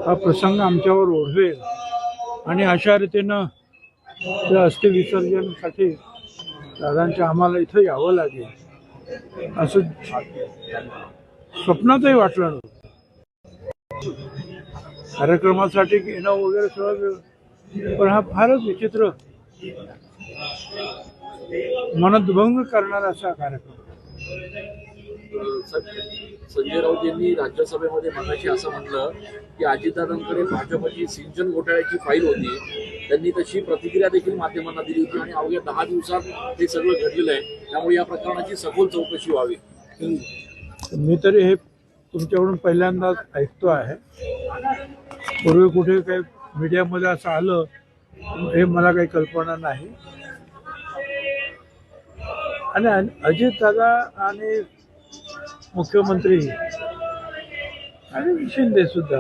हा प्रसंग आमच्यावर ओढवेल आणि अशा रीतीनं त्या अस्थि विसर्जनासाठी दादांच्या आम्हाला इथं यावं लागेल असं स्वप्नातही वाटलं नव्हतं. कार्यक्रमासाठी येणं वगैरे सगळं, पण हा फारच विचित्र मनोद्भंग करणारा असा कार्यक्रम. संजय राऊत यांनी राज्यसभेमध्ये मगाशी असं म्हटलं की अजितदादांकडे भाजपची सिंचन घोटाळ्याची फाईल होती, त्यांनी तशी प्रतिक्रिया देखील माध्यमांना दिली होती आणि अवघ्या 10 दिवसात हे सगळं घडलेलं आहे, त्यामुळे या प्रकरणाची सखोल चौकशी व्हावी. मी तरी हे तुमच्याकडून पहिल्यांदाच ऐकतो आहे. पूर्वी कुठे काही मीडियामध्ये असं आलं हे मला काही कल्पना नाही. आणि अजितदादा आणि मुख्यमंत्री आणि शिंदे सुद्धा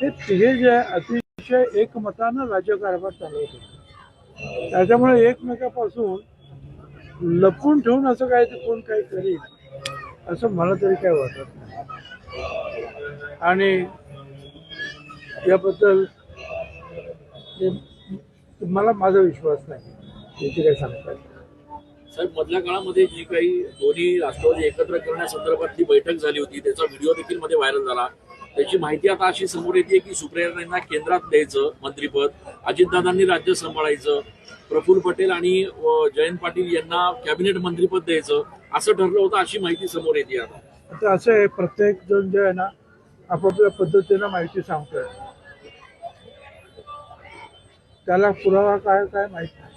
हे तिघे जे अतिशय एकमतानं राज्यकारभार चालवत होते, त्याच्यामुळे एकमेकापासून लपून ठेवून असं काय ते कोण काही करील असं मला तरी काय वाटत नाही. आणि याबद्दल मला माझा विश्वास नाही याची काय सांगता येईल. साहेब, मधल्या काळामध्ये जी काही दोन्ही राष्ट्रवादी एकत्र करण्यासंदर्भातली बैठक झाली होती त्याचा व्हिडिओ देखील मध्ये व्हायरल झाला. त्याची माहिती आता अशी समोर येते की सुप्रियाताईंना केंद्रात द्यायचं मंत्रिपद, अजितदादांनी राज्य सांभाळायचं, प्रफुल्ल पटेल आणि जयंत पाटील यांना कॅबिनेट मंत्रिपद द्यायचं असं ठरलं होतं, अशी माहिती समोर येते. आता असं आहे, प्रत्येक जण जे आहे ना आपापल्या पद्धतीनं माहिती सांगतोय, त्याला पुरावा काय काय माहिती नाही.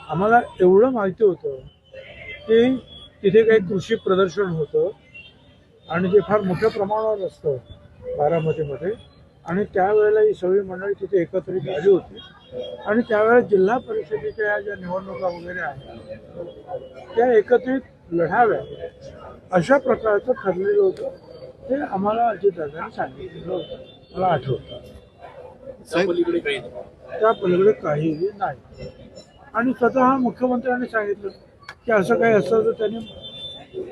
आम्हाला एवढं माहिती होतं की तिथे काही कृषी प्रदर्शन होतं आणि ते फार मोठ्या प्रमाणावर असतं बारामतीमध्ये, आणि त्यावेळेला ही सगळी मंडळी तिथे एकत्रित आली होती आणि त्यावेळेला जिल्हा परिषदेच्या ज्या निवडणुका वगैरे आहेत त्या एकत्रित लढाव्या अशा प्रकारचं ठरलेलं होतं. ते आम्हाला अजितदादांनी सांगितलेलं होतं, मला आठवतं. त्या पलीकडे काहीही नाही. आणि स्वतः मुख्यमंत्र्यांनी सांगितलं की असं काही असतं तर त्यांनी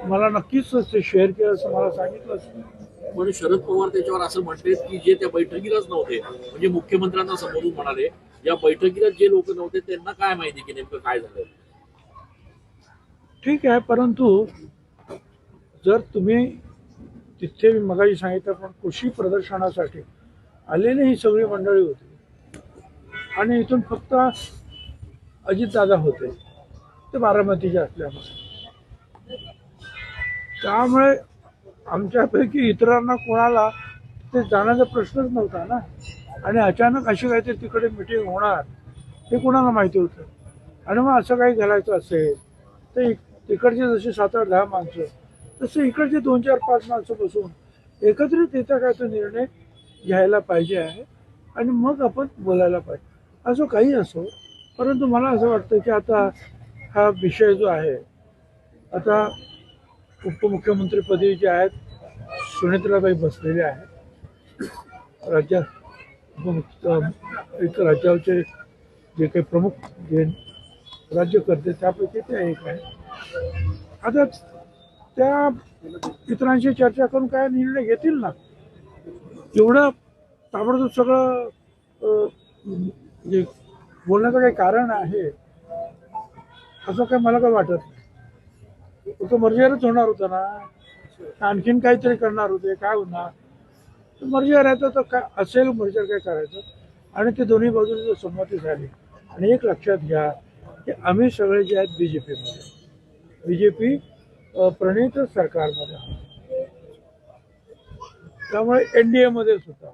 मला नक्कीच ते शेअर केलं असं मला सांगितलं असतं. पण शरद पवार त्याच्यावर असं म्हणतात की जे त्या बैठकीलाच नव्हते, म्हणजे मुख्यमंत्र्यांना समोरून म्हणाले या बैठकीला जे लोक नव्हते त्यांना काय माहिती की नेमकं काय झालं. ठीक आहे, परंतु जर तुम्ही तिथे मगाशी सांगितलं पण कृषी प्रदर्शनासाठी आलेली ही सगळी मंडळी होती आणि इथून फक्त अजितदादा होते, ते बारामतीचे असल्यामुळे, त्यामुळे आमच्यापैकी इतरांना कोणाला ते जाण्याचा प्रश्नच नव्हता ना. आणि अचानक अशी काहीतरी तिकडे मिटिंग होणार हे कोणाला माहिती होतं. आणि मग असं काही घालायचं असेल तर तिकडचे जसे 7-8-10 माणसं तसे इकडचे 2-4-5 माणसं बसून एकत्रित येता काय तो निर्णय घ्यायला पाहिजे आहे आणि मग आपण बोलायला पाहिजे. असं काही असो, परंतु मला असं वाटतं की आता हा विषय जो आहे, आता उपमुख्यमंत्रीपदी जे आहेत सुनेत्राबाई बसलेले आहेत, एक राज्याचे जे काही प्रमुख जे राज्यकर्ते त्यापैकी ते एक आहे. आता त्या इतरांशी चर्चा करून काय निर्णय घेतील ना. एवढं ताबडतोब सगळं जे बोलण्याचं काही कारण आहे असं काय मला काय वाटत नाही. तो मर्जीवरच होणार होता ना, आणखीन काहीतरी करणार होते, काय होणार मर्जीवर राहायचं तर काय असेल, मर्जीवर काय करायचं. आणि ते दोन्ही बाजूने संमती झाली. आणि एक लक्षात घ्या की आम्ही सगळे जे आहेत बीजेपी प्रणित सरकारमध्ये आहोत, त्यामुळे NDA मध्ये सुद्धा.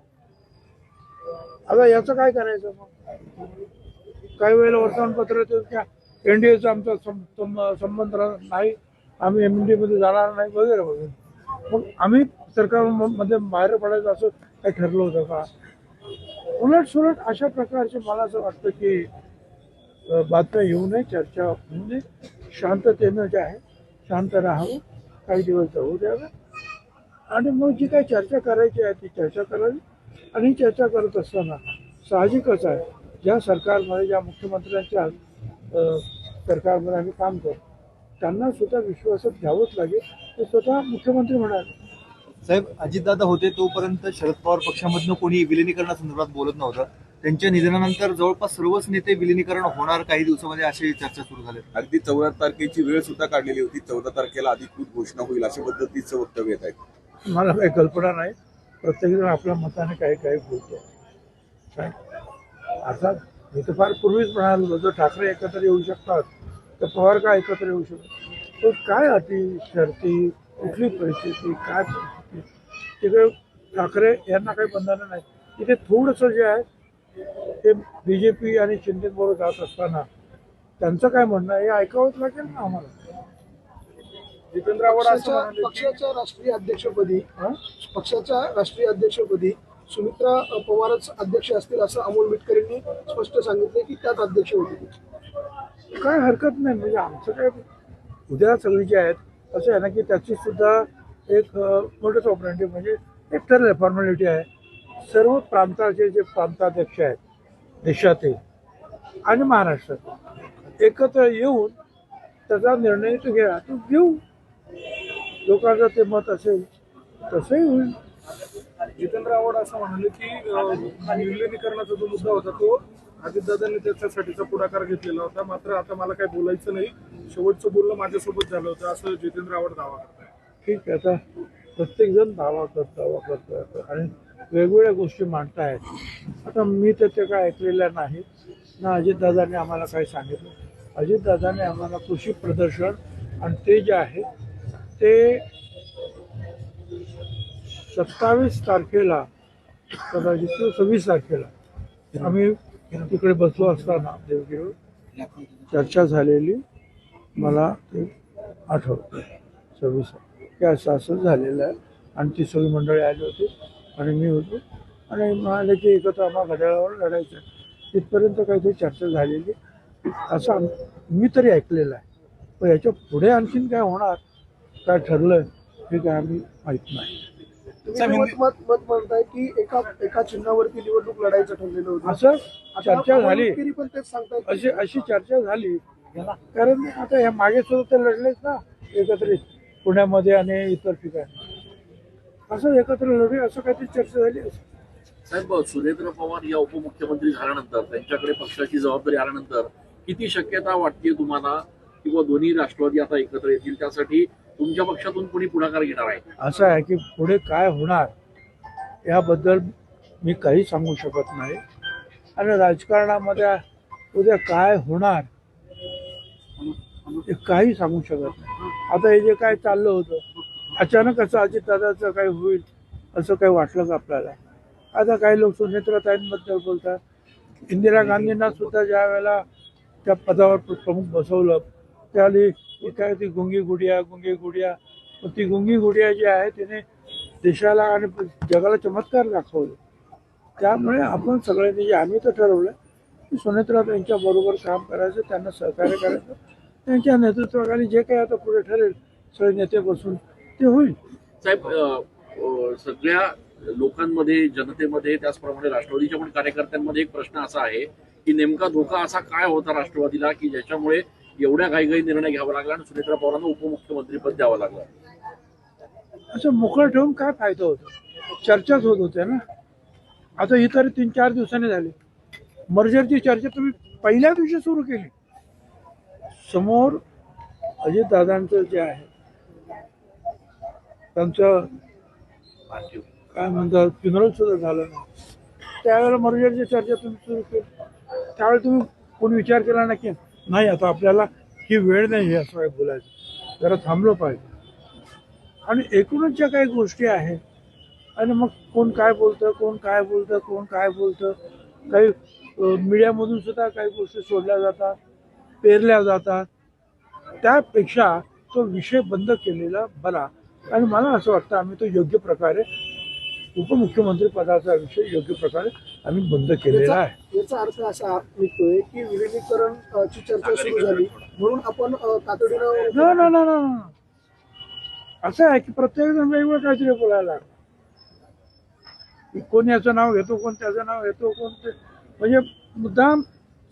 आता याचं काय करायचं मग. काही वेळेला वर्तमानपत्र येतं की NDAचा आमचा संबंध नाही, आम्ही MND मध्ये जाणार नाही वगैरे वगैरे. मग आम्ही सरकारमध्ये बाहेर पडायचं असं काही ठरलं होतं का. उलट सुलट अशा प्रकारचे मला असं वाटतं की बातम्या येऊ नये, चर्चा होऊ नये, शांततेनं जे आहे शांत राहावं, काही दिवस जाऊ द्यावं आणि मग जी काही चर्चा करायची आहे ती चर्चा करावी. आणि चर्चा करत असताना साहजिकच आहे, ज्या सरकारमध्ये ज्या मुख्यमंत्र्यांच्या सरकारमध्ये आम्ही काम करतो त्यांना सुद्धा विश्वासात घ्यावंच लागेल. ते स्वतः मुख्यमंत्री म्हणाले साहेब, अजितदादा होते तोपर्यंत शरद पवार पक्षामधनं कोणी विलिनीकरणासंदर्भात बोलत नव्हतं. त्यांच्या निधनानंतर जवळपास सर्वच नेते विलिनीकरण होणार काही दिवसामध्ये अशी चर्चा सुरू झाली. अगदी 14 तारखेची वेळ सुद्धा काढलेली होती. 14 तारखेला अधिकृत घोषणा होईल अशा पद्धतीचं वक्तव्य येत आहे. मला काही कल्पना नाही. प्रत्येकजण आपल्या मताने काही काही बोलतो. काय आता मी तर फार पूर्वीच म्हणालो, जर ठाकरे एकत्र येऊ शकतात तर पवार का एकत्र येऊ शकतात. तो काय अटी शर्ती, कुठली परिस्थिती, काय परिस्थिती, तिकडे ठाकरे यांना काही बंधनं नाही. तिथे थोडंसं जे आहे ते BJP आणि शिंदेबरोबर जात असताना त्यांचं काय म्हणणं आहे हे ऐकावंच लागेल ना आम्हाला. जितेंद्र आव्हाड असं म्हणाले की पक्षाच्या राष्ट्रीय अध्यक्षपदी सुमित्रा पवारच अध्यक्ष असतील असं अमोल मिटकर यांनी स्पष्ट सांगितले की त्याच अध्यक्ष होतील. काय हरकत नाही. म्हणजे आमचं काय उद्या सगळी जे आहेत असं आहे ना की त्याची सुद्धा एक मोठंच ऑपरेटिव्ह म्हणजे एक ठरलं फॉर्मॅलिटी आहे. सर्व प्रांताचे जे प्रांताध्यक्ष आहेत देशातील आणि महाराष्ट्रातील एकत्र येऊन त्याचा निर्णय तो घ्या, तो घेऊ. लोकांचं ते मत असेल तसंही होईल. जितेंद्र आव्हाड असं म्हणाले की विलिनीकरणाचा जो मुद्दा होता तो अजितदादांनी त्याच्यासाठीचा पुढाकार घेतलेला होता. मात्र आता मला काही बोलायचं नाही, शेवटचं बोलणं माझ्यासोबत झालं होतं असं जितेंद्र आव्हाड दावा करतात. ठीक आहे. आता प्रत्येकजण दावा करतो आणि वेगवेगळ्या गोष्टी मांडतायत. आता मी तर ते काय ऐकलेल्या नाहीत ना. अजितदादांनी आम्हाला काय सांगितलं. अजितदादांनी आम्हाला कृषी प्रदर्शन आणि ते जे आहे ते 27 तारखेला कदाचित 26 तारखेला आम्ही तिकडे बसलो असताना देवगिरीवर चर्चा झालेली मला ते आठवतं. 26 की असं झालेलं आहे आणि ती सगळी मंडळी आली होती आणि मी होतो आणि म्हणाले की एकत्र आम्हाला घड्याळावर लढायचं आहे. तिथपर्यंत काहीतरी चर्चा झालेली असं मी तरी ऐकलेलं आहे. पण याच्या पुढे आणखीन काय होणार, काय ठरलं हे काय आम्ही माहीत नाही. तुम्ही मत म्हणताय की एका चिन्हावरती निवडणूक लढायचं ठरलेलं होतं असं चर्चा झाली. पण तेच सांगताय अशी चर्चा झाली. कारण आता ह्या मागे सुद्धा तर लढलेच ना एकत्रित पुण्यामध्ये आणि इतर ठिकाणी. असं एकत्र लढे असं काहीतरी चर्चा झाली असेल. साहेब, सुरेंद्र पवार या उपमुख्यमंत्री झाल्यानंतर त्यांच्याकडे पक्षाची जबाबदारी आल्यानंतर किती शक्यता वाटते तुम्हाला किंवा दोन्ही राष्ट्रवादी आता एकत्र येतील, त्यासाठी तुमच्या पक्षातून कोणी पुढाकार घेणार आहे? असं आहे की पुढे काय होणार याबद्दल मी काही सांगू शकत नाही आणि राजकारणामध्ये उद्या काय होणार हे काही सांगू शकत नाही. आता हे जे काय चाललं होतं अचानक असं अजितदादाचं काय होईल असं काही वाटलं का आपल्याला. आता काही लोक सुनेत्राताईंबद्दल बोलतात. इंदिरा गांधींना सुद्धा ज्या वेळेला त्या पदावर प्रमुख बसवलं त्यावेळी काय ती गुंगी गुडिया ती गुंगी गुडिया जी आहे तिने देशाला आणि जगाला चमत्कार दाखवले. त्यामुळे आपण सगळ्यांनी जे आम्ही तर ठरवलं की सुनेत्राताईंच्या बरोबर काम करायचं, त्यांना सहकार्य करायचं. त्यांच्या नेतृत्वाखाली जे काही आता पुढे ठरेल सगळे नेते बसून ते होईल. साहेब, सगळ्या लोकांमध्ये, जनतेमध्ये, त्याचप्रमाणे राष्ट्रवादीच्या पण कार्यकर्त्यांमध्ये एक प्रश्न असा आहे की नेमका धोका असा काय होता राष्ट्रवादीला की ज्याच्यामुळे एवढ्या घाईघाई निर्णय घ्यावा लागला आणि सुनेत्रा पवारांना उपमुख्यमंत्रीपद द्यावं लागलं? असं मोकळं ठेवून काय फायदा होतो. चर्चाच होत होत्या ना. आता ही तरी 3-4 दिवसांनी झाली. मर्जरची चर्चा तुम्ही पहिल्या दिवशी सुरू केली. समोर अजितदादांचं जे आहे त्यांचं काय म्हणतात फ्युनरल सुद्धा झालं नाही. त्यावेळेला मर्जरची चर्चा तुम्ही सुरू केली. त्यावेळेला तुम्ही कोणी विचार केला ना की नाही आता आपल्याला ही वेळ नाही हे असं काय बोलायचं, जरा थांबलं पाहिजे. आणि एकूणच ज्या काही गोष्टी आहेत आणि मग कोण काय बोलतं काही मीडियामधून सुद्धा काही गोष्टी सोडल्या जातात, पेरल्या जातात. त्यापेक्षा तो विषय बंद केलेला बरा. आणि मला असं वाटतं आम्ही तो योग्य प्रकारे उपमुख्यमंत्री पदाचा विषय योग्य प्रकारे आम्ही बंद केलेला आहे. याचा अर्थ असा निघतोय की विलिनीकरण ची चर्चा सुरू झाली म्हणून आपण तातडीनं न असं आहे की प्रत्येक जण वेगवेगळं काहीतरी बोलायला लागलं. कोण याचं नाव घेतो, कोण त्याचं नाव घेतो, कोण ते म्हणजे मुद्दाम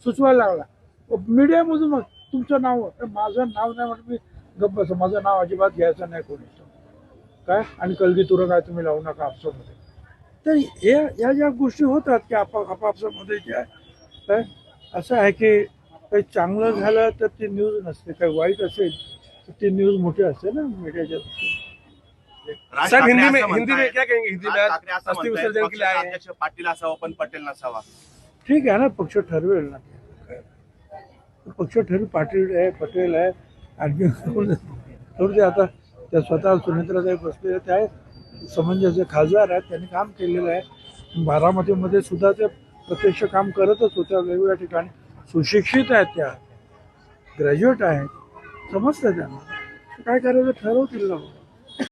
सुचवायला लागला. मीडियामधून मग तुमचं नाव, माझं नाव नाही म्हणून मी गप्प बसतो. माझं नाव अजिबात घ्यायचं नाही कोणी. काय आणि कलगीतुरं काय तुम्ही लावू नका आपसामध्ये. तर या ज्या गोष्टी होतात की आपापसामध्ये ज्या काय असं आहे की काही चांगलं झालं तर ती न्यूज नसते, काही वाईट असेल तर ती न्यूज मोठी असते ना मीडियाच्या. सर हिंदी में क्या कहेंगे? हिंदी में आज ठाकरे असं अस्थि म्हणतायत, विसर्जन के लिए आए हैं. पक्षाध्यक्ष पाटील असावा पण पटेल नसावा. ठीक आहे ना, पक्ष ठरवेल ना. पक्ष ठरवेल, पाटील आहे, पटेल आहे, आणखी थोडं ते आता त्या स्वतः सुनेत्राताई बसलेले ते आहे समंजस खासदार आहेत, त्यांनी काम केलेलं आहे. बारामतीमध्ये सुद्धा ते प्रत्यक्ष काम करतच होत्या वेगवेगळ्या ठिकाणी. सुशिक्षित आहेत, त्या ग्रॅज्युएट आहेत, समजतं त्यांना काय करायचं ठरवतील ना.